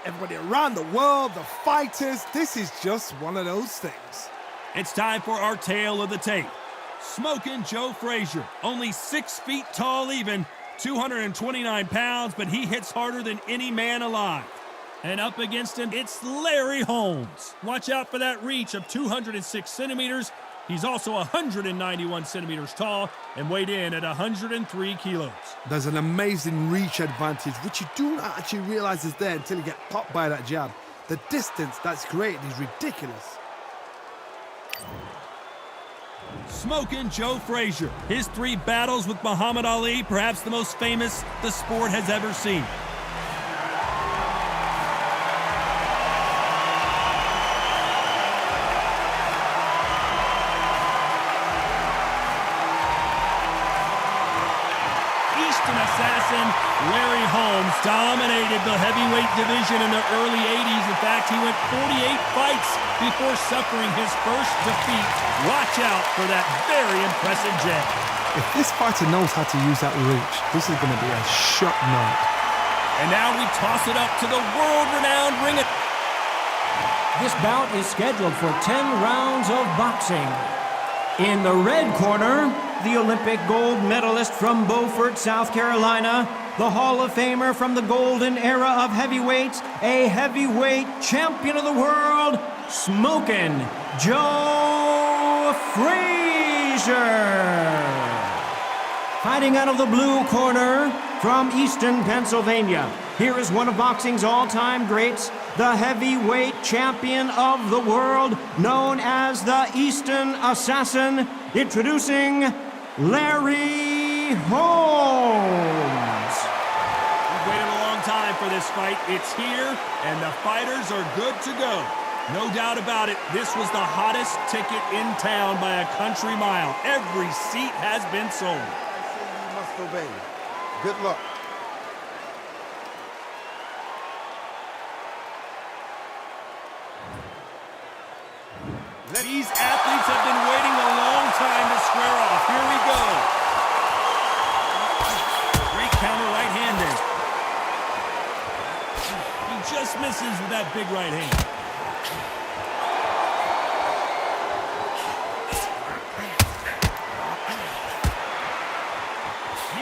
everybody around the world, the fighters. This is just one of those things. It's time for our tale of the tape. Smoking Joe Frazier, only 6 feet tall even, 229 pounds, but he hits harder than any man alive. And up against him, it's Larry Holmes. Watch out for that reach of 206 centimeters. He's also 191 centimeters tall and weighed in at 103 kilos. There's an amazing reach advantage, which you do not actually realize is there until you get popped by that jab. The distance that's created is ridiculous. Smoking Joe Frazier. His 3 battles with Muhammad Ali, perhaps the most famous the sport has ever seen. Assassin Larry Holmes dominated the heavyweight division in the early 80s. In fact, he went 48 fights before suffering his first defeat. Watch out for that very impressive jab. If this fighter knows how to use that reach, this is going to be a shot night. And now we toss it up to the world-renowned ring. This bout is scheduled for 10 rounds of boxing. In the red corner, the Olympic gold medalist from Beaufort, South Carolina, the Hall of Famer from the golden era of heavyweights, a heavyweight champion of the world, Smokin' Joe Frazier. Fighting out of the blue corner from Easton, Pennsylvania, here is one of boxing's all-time greats, the heavyweight champion of the world, known as the Easton Assassin, introducing Larry Holmes. We've waited a long time for this fight. It's here, and the fighters are good to go. No doubt about it, this was the hottest ticket in town by a country mile. Every seat has been sold. I say you must obey. Good luck. These athletes have been waiting a long time to square off. Here we go. Great counter right hand there. He just misses with that big right hand.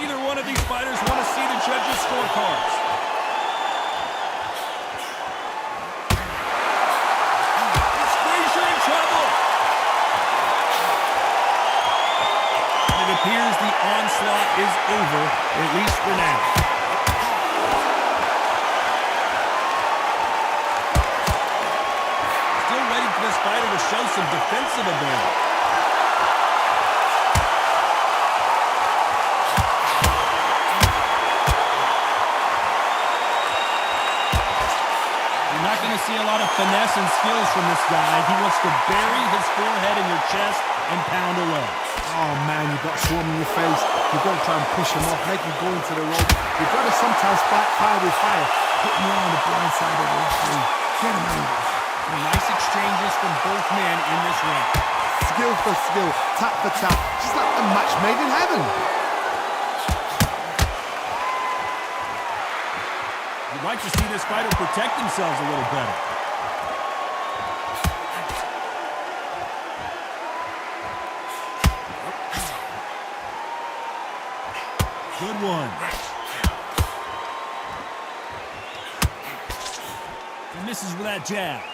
Neither one of these fighters want to see the judges' scorecards. Appears the onslaught is over, at least for now. Still ready for this fighter to show some defensive ability. You're not going to see a lot of finesse and skills from this guy. He wants to bury his forehead in your chest and pound away. Oh man, you've got swarm in your face. You've got to try and push him off, make him go into the rope. You've got to sometimes fight fire with fire. Put him on the blind side of the referee. Get him angry. Nice exchanges from both men in this ring. Skill for skill, tap for tap. Just like a match made in heaven. You'd like to see this fighter protect themselves a little better. Good one. He misses with that jab.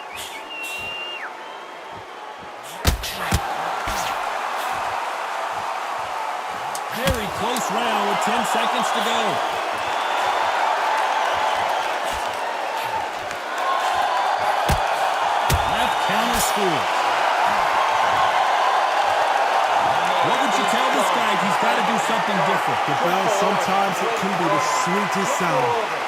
Very close round with 10 seconds to go. Left counter scores. What would you tell this guy? He's got to do something different. Well, sometimes it can be the sweetest sound.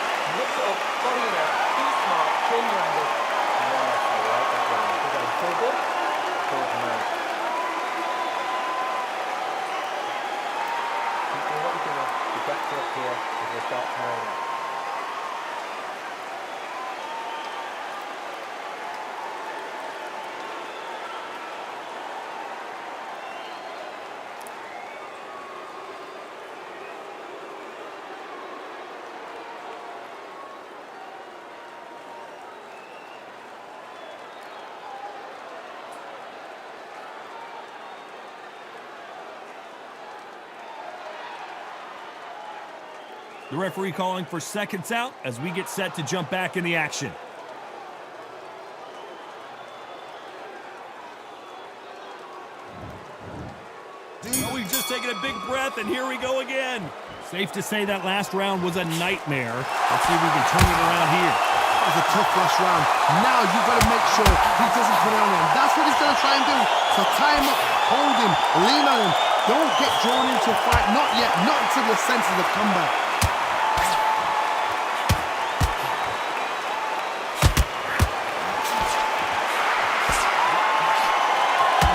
The referee calling for seconds out as we get set to jump back in the action. Oh, we've just taken a big breath, and here we go again. Safe to say that last round was a nightmare. Let's see if we can turn it around here. That was a tough last round. Now you've got to make sure he doesn't put it on him. That's what he's going to try and do. So tie him up, hold him, lean on him. Don't get drawn into a fight. Not yet. Not until your senses have come back.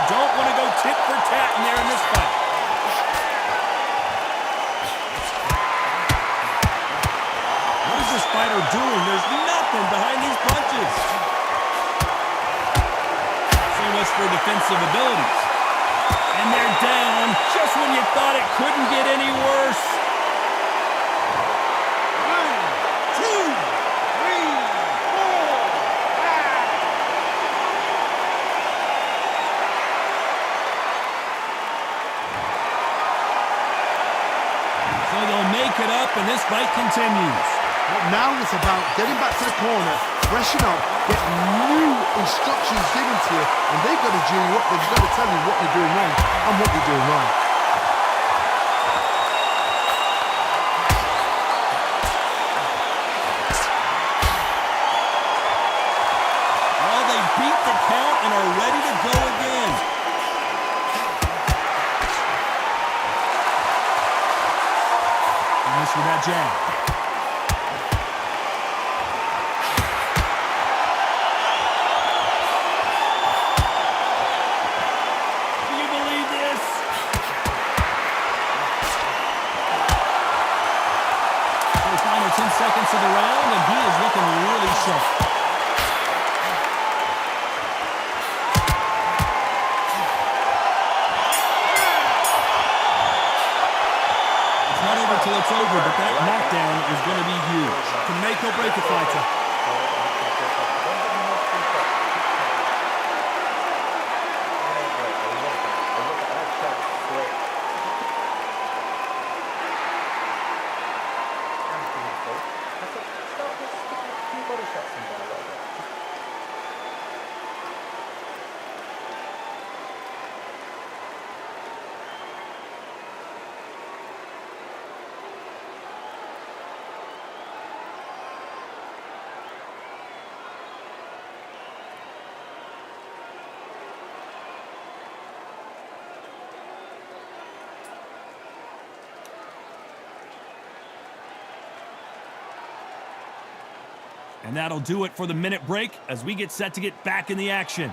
You don't want to go tit for tat in there in this fight. What is this fighter doing? There's nothing behind these punches. So much for defensive abilities. And they're down just when you thought it couldn't get any worse. 1, 2, 3, 4, 5. So they'll make it up and this fight continues. But now it's about getting back to the corner, freshen up, get new instructions given to you, and they've got to do what they've got to tell you what you're doing wrong and what you're doing right. Well, they beat the count and are ready to go again. And this with that jab. Seconds of the round, and he is looking really sharp. It's not over till it's over, but that knockdown is going to be huge. Can make or break a fighter. And that'll do it for the minute break as we get set to get back in the action.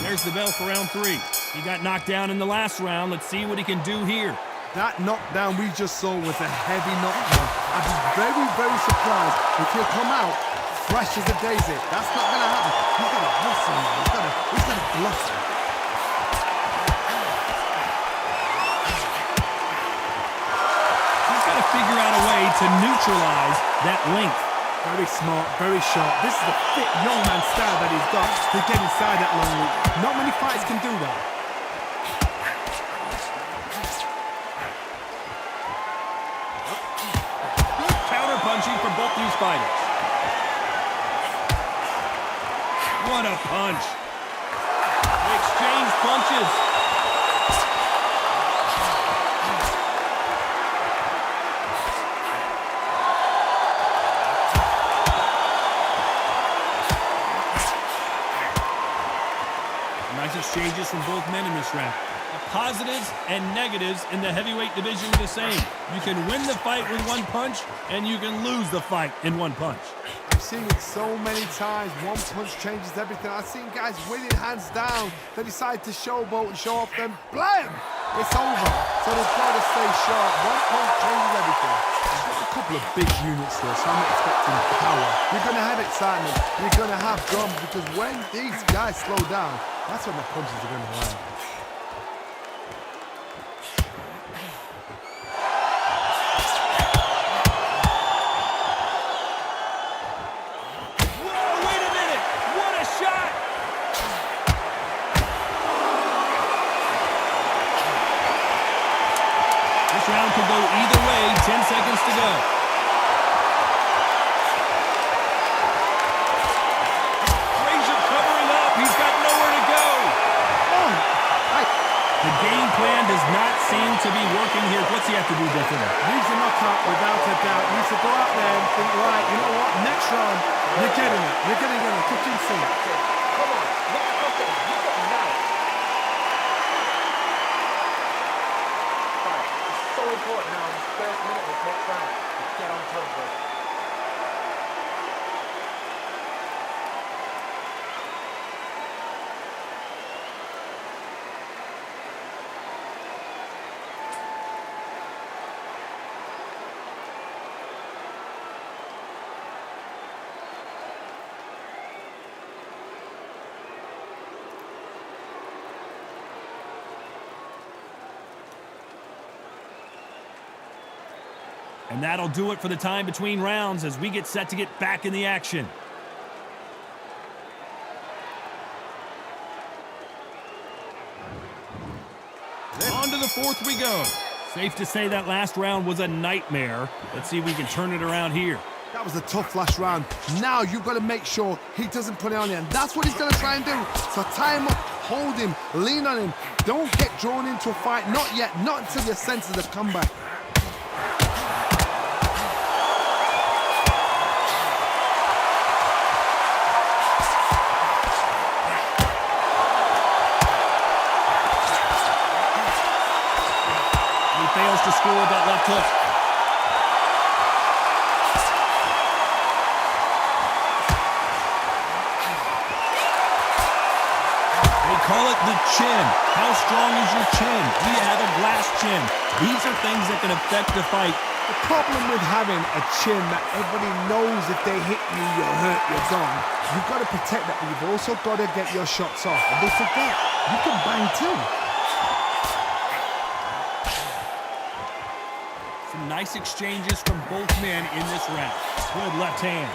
There's the bell for round 3. He got knocked down in the last round. Let's see what he can do here. That knockdown we just saw was a heavy knockdown. I'd be very, very surprised if he'll come out fresh as a daisy. That's not going to happen. He's got to hustle now. He's got to bluster. He's got to figure out a way to neutralize that length. Very smart, very sharp. This is a fit young man style that he's got to get inside that long loop. Not many fighters can do that. Good counter punching from both these fighters. What a punch. They exchange punches. Nice exchanges from both men in this round. The positives and negatives in the heavyweight division are the same. You can win the fight with one punch, and you can lose the fight in one punch. I've seen it so many times. One punch changes everything. I've seen guys winning hands down. They decide to showboat and show off, then blam! It's over. So they've got to stay sharp. One punch changes everything. There's got a couple of big units here, so I'm not expecting power. You're going to have excitement. You're going to have drums, because when these guys slow down, that's when the punches are going to land. Whoa, wait a minute! What a shot! This round could go either way. 10 seconds to go. Frazier covering up. He's got nowhere to go. The game plan does not seem to be working here. What's he have to do differently? Needs a knockout without a doubt. Needs to go out there and think, right, you know what, next round, you're getting it. You're going to get it. Kitchen sink. Come on, let's look at it. You got it now. Right. It's so important now in this first minute of this next round to get on top of it. And that'll do it for the time between rounds as we get set to get back in the action. On to the fourth we go. Safe to say that last round was a nightmare. Let's see if we can turn it around here. That was a tough last round. Now you've got to make sure he doesn't put it on you, and that's what he's going to try and do. So tie him up, hold him, lean on him. Don't get drawn into a fight. Not yet. Not until your senses have come back. Fails to score with that left hook. They call it the chin. How strong is your chin? Do you have a glass chin? These are things that can affect the fight. The problem with having a chin that everybody knows if they hit you, you're hurt, you're done. You've got to protect that, but you've also got to get your shots off. And don't forget, you can bang too. Some nice exchanges from both men in this round. Good left hand.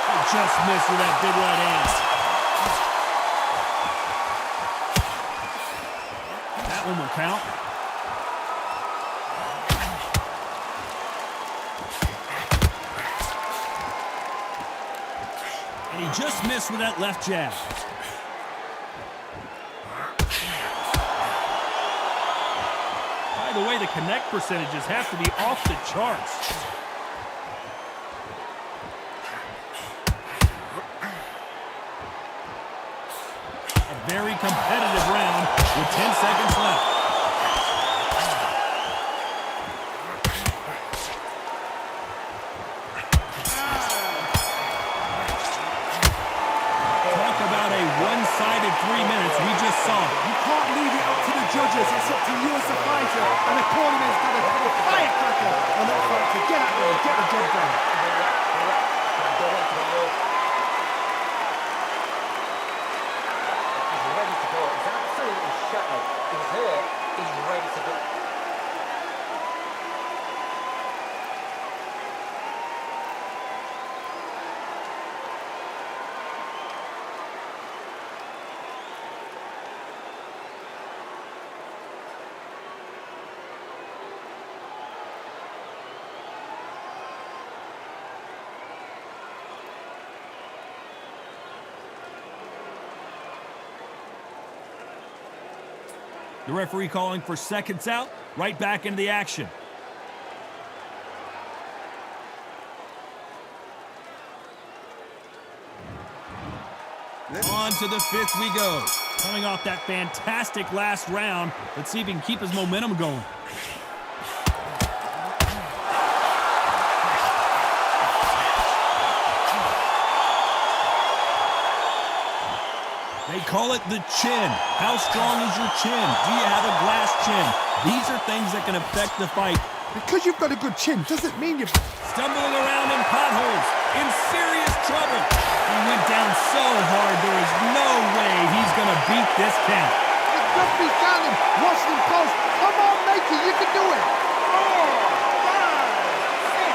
They just missed with that big right hand. That one will count. And he just missed with that left jab. By the way, the connect percentages have to be off the charts. A very competitive round with 10 seconds left. One-sided 3 minutes we just saw. You can't leave it up to the judges. It's up to you as a fighter. And the cornerman's got to put a firecracker on that fight to get out there and get the job done. He's ready to go. He's absolutely shattered. He's hurt. He's ready to go. The referee calling for seconds out, right back into the action. On to the fifth we go. Coming off that fantastic last round, let's see if he can keep his momentum going. They call it the chin. How strong is your chin? Do you have a glass chin? These are things that can affect the fight. Because you've got a good chin doesn't mean you're Stumbling around in potholes, in serious trouble. He went down so hard, there is no way he's going to beat this count. The referee's got him. Watch him close. Come on, make it. You can do it. 4, 5, 6.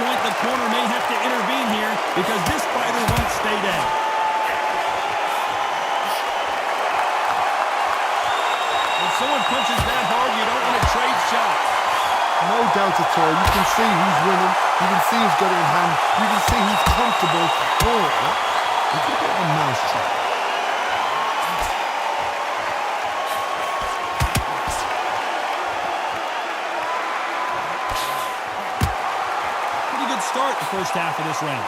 point, the corner may have to intervene here because this fighter won't stay down. When someone punches that hard, you don't want to trade shots. No doubt at all. You can see who's winning. You can see who's got it in hand. You can see who's comfortable. Or you could get a mousetrap. Pretty good start the first half of this round.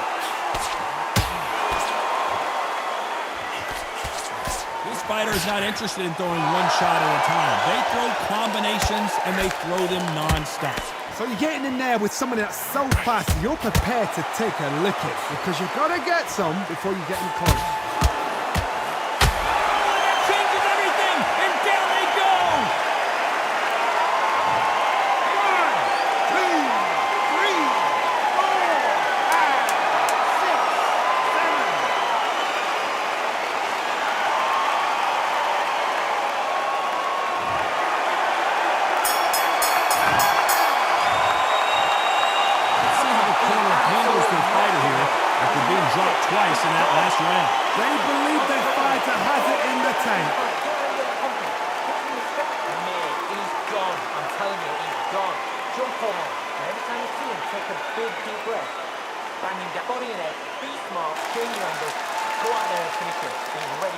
This fighter is not interested in throwing one shot at a time. They throw combinations and they throw them non-stop. So you're getting in there with someone that's so fast, you're prepared to take a licking because you've got to get some before you get in close. That changes everything, and down they go! 1, 2, 3, Dropped twice in that last round. They believe their fighter has it in the tank. He's gone. I'm telling you, he's gone. Jump on him. And every time you see him, take a big deep breath. Bang him down. Body and head. Be smart. Change your angle. Go out there and finish him. He's ready.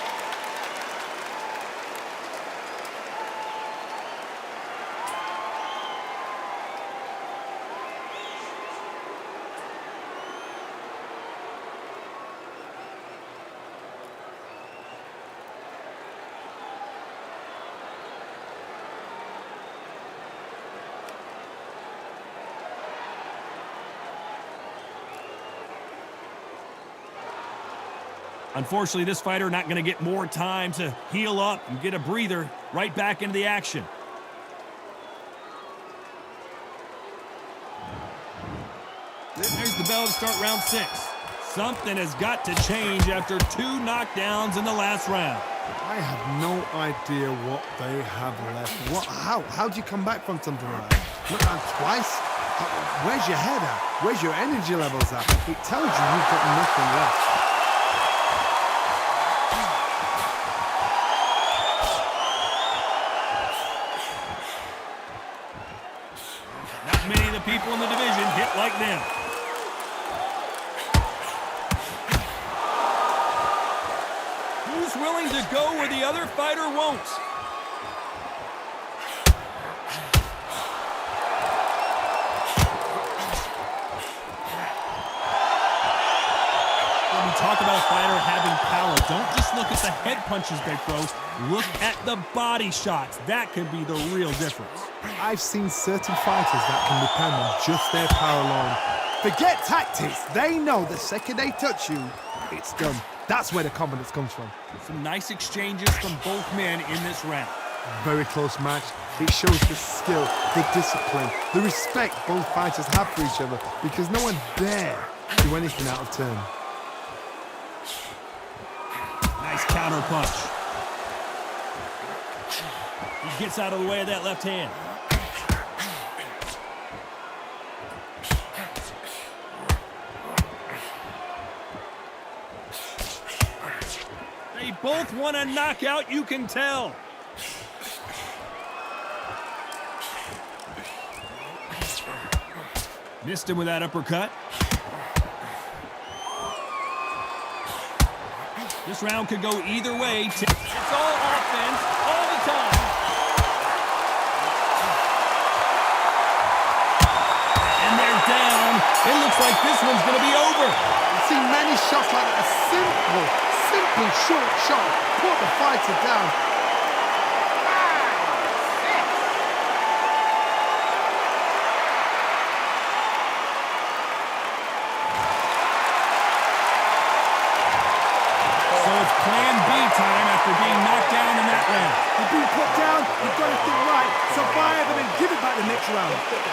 Unfortunately, this fighter not going to get more time to heal up and get a breather right back into the action. There's the bell to start round 6. Something has got to change after 2 knockdowns in the last round. I have no idea what they have left. How do you come back from something like that? Look at twice? Where's your head at? Where's your energy levels at? It tells you you've got nothing left. Not many of the people in the division hit like them. Who's willing to go where the other fighter won't? When we talk about a fighter having power, don't just look at the head punches they throw. Look at the body shots. That can be the real difference. I've seen certain fighters that can depend on just their power alone. Forget tactics. They know the second they touch you, it's done. That's where the confidence comes from. Some nice exchanges from both men in this round. Very close match. It shows the skill, the discipline, the respect both fighters have for each other because no one dare do anything out of turn. Nice counter punch. He gets out of the way of that left hand. They both want a knockout, you can tell. Missed him with that uppercut. This round could go either way. It's all offense all the time. And they're down. It looks like this one's going to be over. I've seen many shots like that. A simple short shot put the fighter down. Plan B time after being knocked down in that round. You've been put down, you've got to think right, survive and then give it back the next round. He's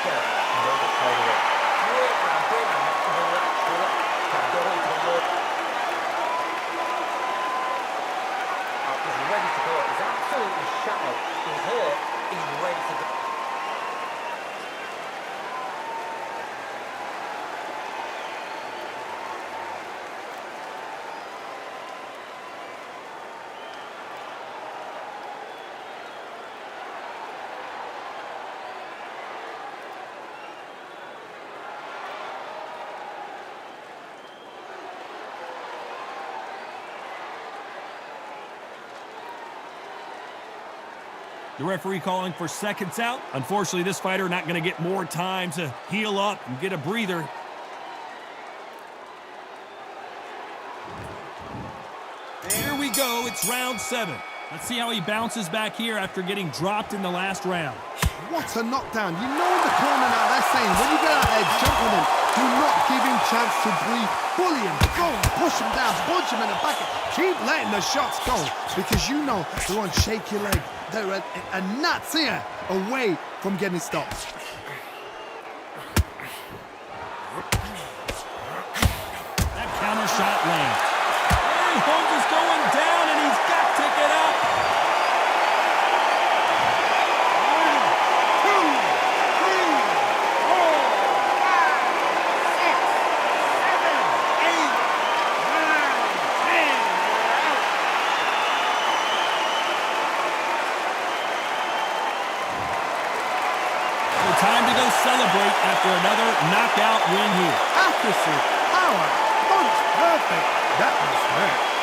ready to go. He's absolutely shattered. He's hurt. He's ready to go. The referee calling for seconds out. Unfortunately, this fighter not going to get more time to heal up and get a breather. Here we go. It's round 7. Let's see how he bounces back here after getting dropped in the last round. What a knockdown. You know in the corner now they're saying, when you get out there, jump on him. Do not give him chance to breathe. Bully him, go and push him down, punch him in the back. Keep letting the shots go because you know they're on shaky leg. They're a gnat's ear away from getting stopped. That counter shot lands. Hey, Holmes is going down and he's got to get up. 1, 2, 3, 4, 5, 6, 7, 8, 9, 10. Out. So time to go celebrate after another knockout win here. Accuracy, power, punch, perfect. That was hurt.